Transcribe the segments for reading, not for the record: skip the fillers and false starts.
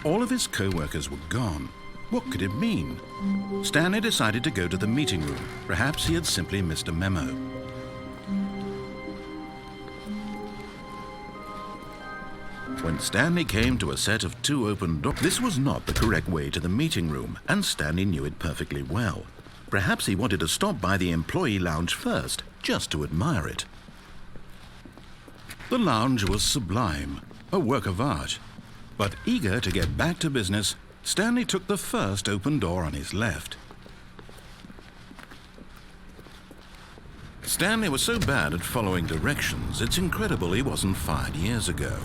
All of his co-workers were gone. What could it mean? Stanley decided to go to the meeting room. Perhaps he had simply missed a memo. When Stanley came to a set of 2 open doors, this was not the correct way to the meeting room, and Stanley knew it perfectly well. Perhaps he wanted to stop by the employee lounge first, just to admire it. The lounge was sublime, a work of art. But eager to get back to business, Stanley took the first open door on his left. Stanley was so bad at following directions, it's incredible he wasn't fired years ago.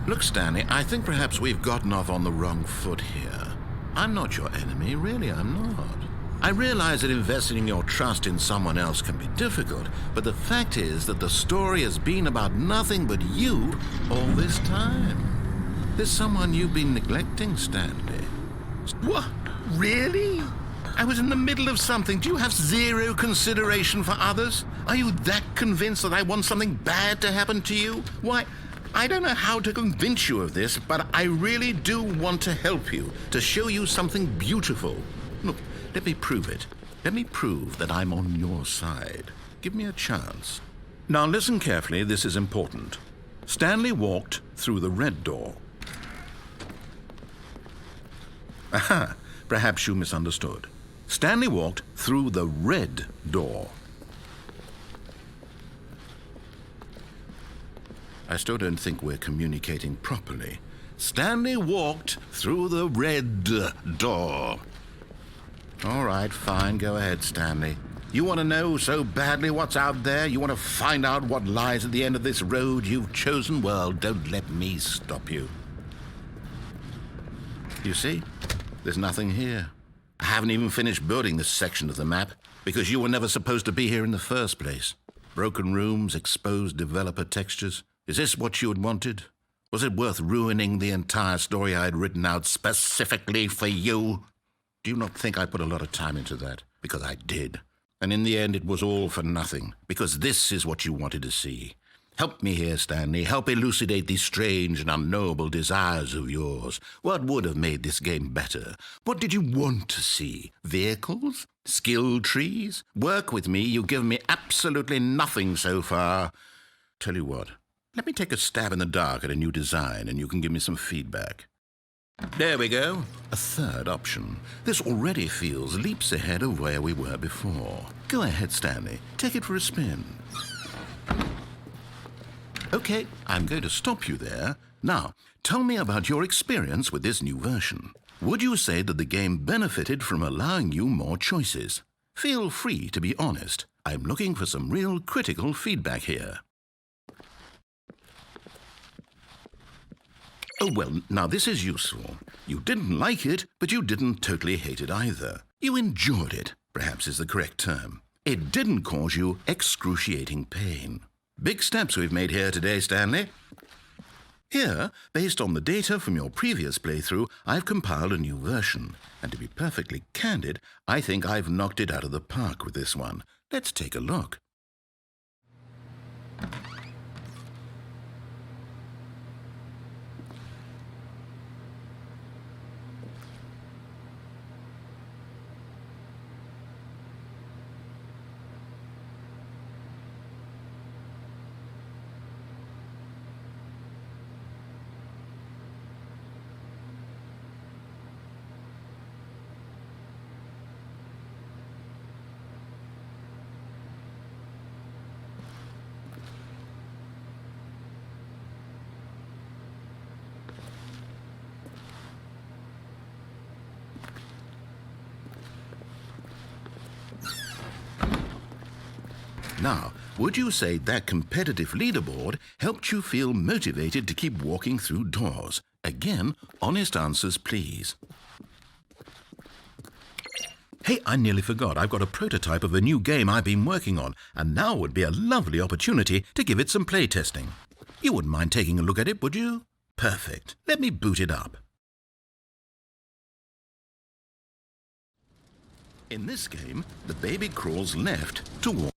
Look, Stanley, I think perhaps we've gotten off on the wrong foot here. I'm not your enemy, really, I'm not. I realize that investing your trust in someone else can be difficult, but the fact is that the story has been about nothing but you all this time. There's someone you've been neglecting, Stanley. What? Really? I was in the middle of something. Do you have zero consideration for others? Are you that convinced that I want something bad to happen to you? Why, I don't know how to convince you of this, but I really do want to help you, to show you something beautiful. Look, let me prove it. Let me prove that I'm on your side. Give me a chance. Now listen carefully, this is important. Stanley walked through the red door. Aha, perhaps you misunderstood. Stanley walked through the red door. I still don't think we're communicating properly. Stanley walked through the red door. All right, fine, go ahead, Stanley. You want to know so badly what's out there? You want to find out what lies at the end of this road you've chosen? Well, don't let me stop you. You see, there's nothing here. I haven't even finished building this section of the map because you were never supposed to be here in the first place. Broken rooms, exposed developer textures. Is this what you had wanted? Was it worth ruining the entire story I had written out specifically for you? Do you not think I put a lot of time into that? Because I did. And in the end, it was all for nothing. Because this is what you wanted to see. Help me here, Stanley. Help elucidate these strange and unknowable desires of yours. What would have made this game better? What did you want to see? Vehicles? Skill trees? Work with me. You've given me absolutely nothing so far. Tell you what. Let me take a stab in the dark at a new design, and you can give me some feedback. There we go. A third option. This already feels leaps ahead of where we were before. Go ahead, Stanley. Take it for a spin. Okay, I'm going to stop you there. Now, tell me about your experience with this new version. Would you say that the game benefited from allowing you more choices? Feel free to be honest. I'm looking for some real critical feedback here. Oh, well, now this is useful. You didn't like it, but you didn't totally hate it either. You enjoyed it, perhaps is the correct term. It didn't cause you excruciating pain. Big steps we've made here today, Stanley. Here, based on the data from your previous playthrough, I've compiled a new version. And to be perfectly candid, I think I've knocked it out of the park with this one. Let's take a look. Now, would you say that competitive leaderboard helped you feel motivated to keep walking through doors? Again, honest answers, please. Hey, I nearly forgot. I've got a prototype of a new game I've been working on, and now would be a lovely opportunity to give it some playtesting. You wouldn't mind taking a look at it, would you? Perfect. Let me boot it up. In this game, the baby crawls left to walk.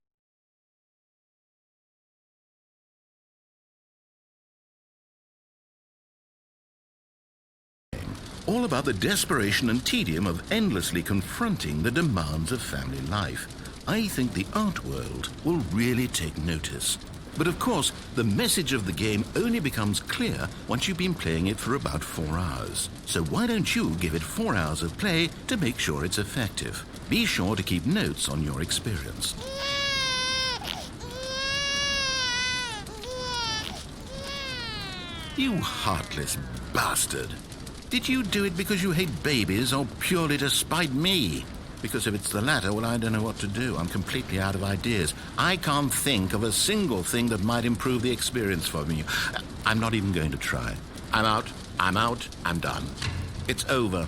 about the desperation and tedium of endlessly confronting the demands of family life. I think the art world will really take notice. But of course, the message of the game only becomes clear once you've been playing it for about 4 hours. So why don't you give it 4 hours of play to make sure it's effective? Be sure to keep notes on your experience. You heartless bastard. Did you do it because you hate babies or purely to spite me? Because if it's the latter, well, I don't know what to do. I'm completely out of ideas. I can't think of a single thing that might improve the experience for me. I'm not even going to try. I'm out, I'm done. It's over.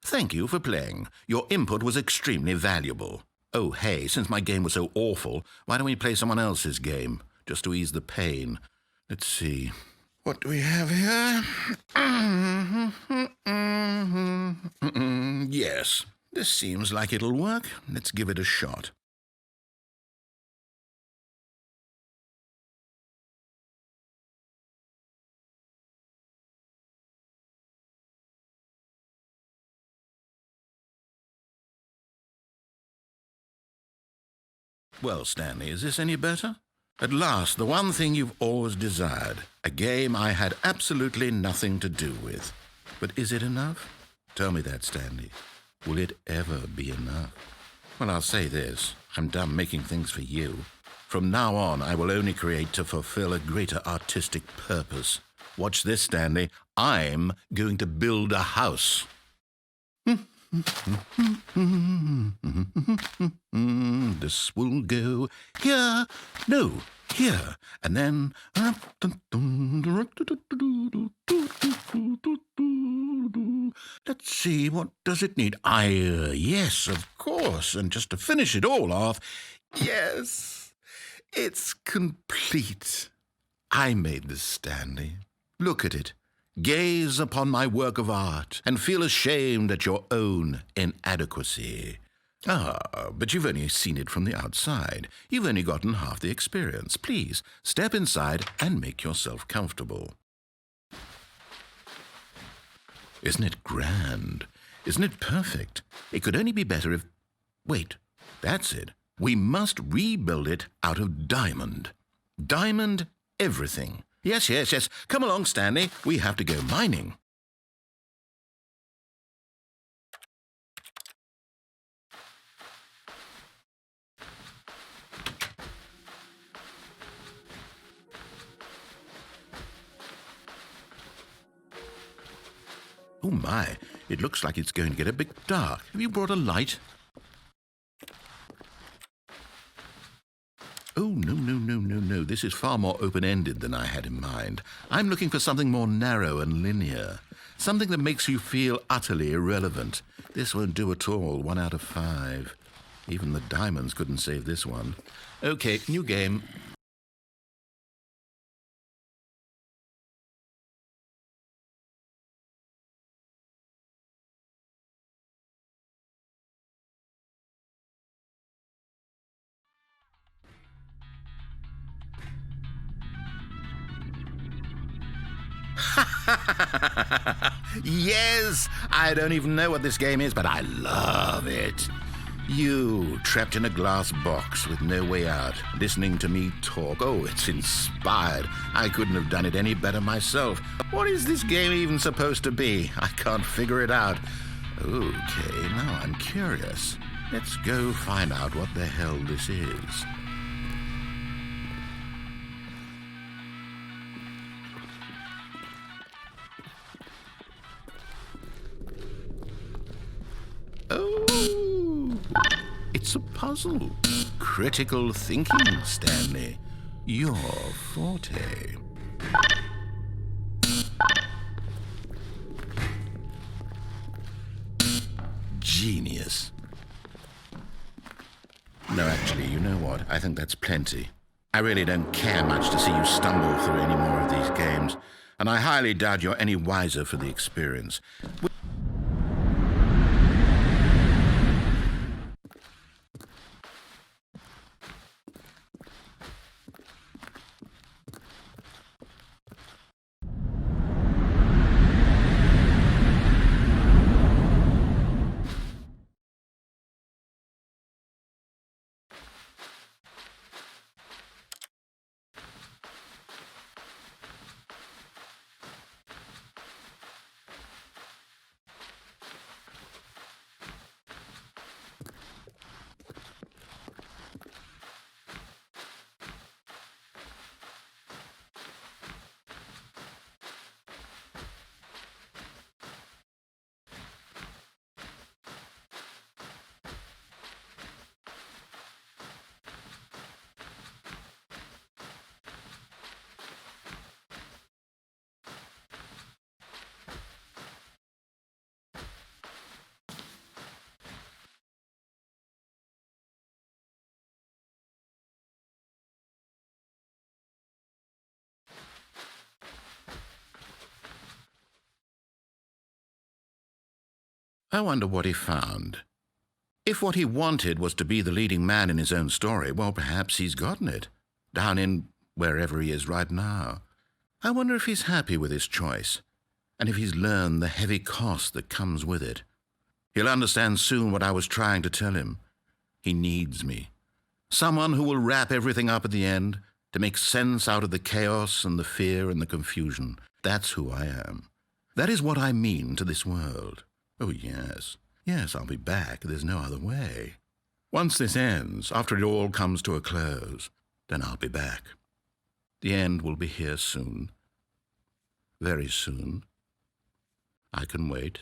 Thank you for playing. Your input was extremely valuable. Oh, hey, since my game was so awful, why don't we play someone else's game, just to ease the pain? Let's see. What do we have here? Yes. This seems like it'll work. Let's give it a shot. Well, Stanley, is this any better? At last, the one thing you've always desired. A game I had absolutely nothing to do with. But is it enough? Tell me that, Stanley. Will it ever be enough? Well, I'll say this. I'm done making things for you. From now on, I will only create to fulfill a greater artistic purpose. Watch this, Stanley. I'm going to build a house. This will go here. No, here. And then... Let's see, what does it need? Yes, of course. And just to finish it all off, yes, it's complete. I made this, Stanley. Look at it. Gaze upon my work of art and feel ashamed at your own inadequacy. But you've only seen it from the outside. You've only gotten half the experience. Please, step inside and make yourself comfortable. Isn't it grand? Isn't it perfect? It could only be better if... Wait, that's it. We must rebuild it out of diamond. Diamond everything. Yes. Come along, Stanley. We have to go mining. Oh my, it looks like it's going to get a bit dark. Have you brought a light? Oh, no. This is far more open-ended than I had in mind. I'm looking for something more narrow and linear. Something that makes you feel utterly irrelevant. This won't do at all. 1 out of 5. Even the diamonds couldn't save this one. Okay, new game. Yes! I don't even know what this game is, but I love it. You, trapped in a glass box with no way out, listening to me talk. Oh, it's inspired. I couldn't have done it any better myself. What is this game even supposed to be? I can't figure it out. Okay, now I'm curious. Let's go find out what the hell this is. Oh, it's a puzzle. Critical thinking, Stanley. Your forte. Genius. No, actually, you know what? I think that's plenty. I really don't care much to see you stumble through any more of these games, and I highly doubt you're any wiser for the experience. I wonder what he found. If what he wanted was to be the leading man in his own story, well, perhaps he's gotten it, down in wherever he is right now. I wonder if he's happy with his choice, and if he's learned the heavy cost that comes with it. He'll understand soon what I was trying to tell him. He needs me. Someone who will wrap everything up at the end, to make sense out of the chaos and the fear and the confusion. That's who I am. That is what I mean to this world. Oh, yes. Yes, I'll be back. There's no other way. Once this ends, after it all comes to a close, then I'll be back. The end will be here soon. Very soon. I can wait.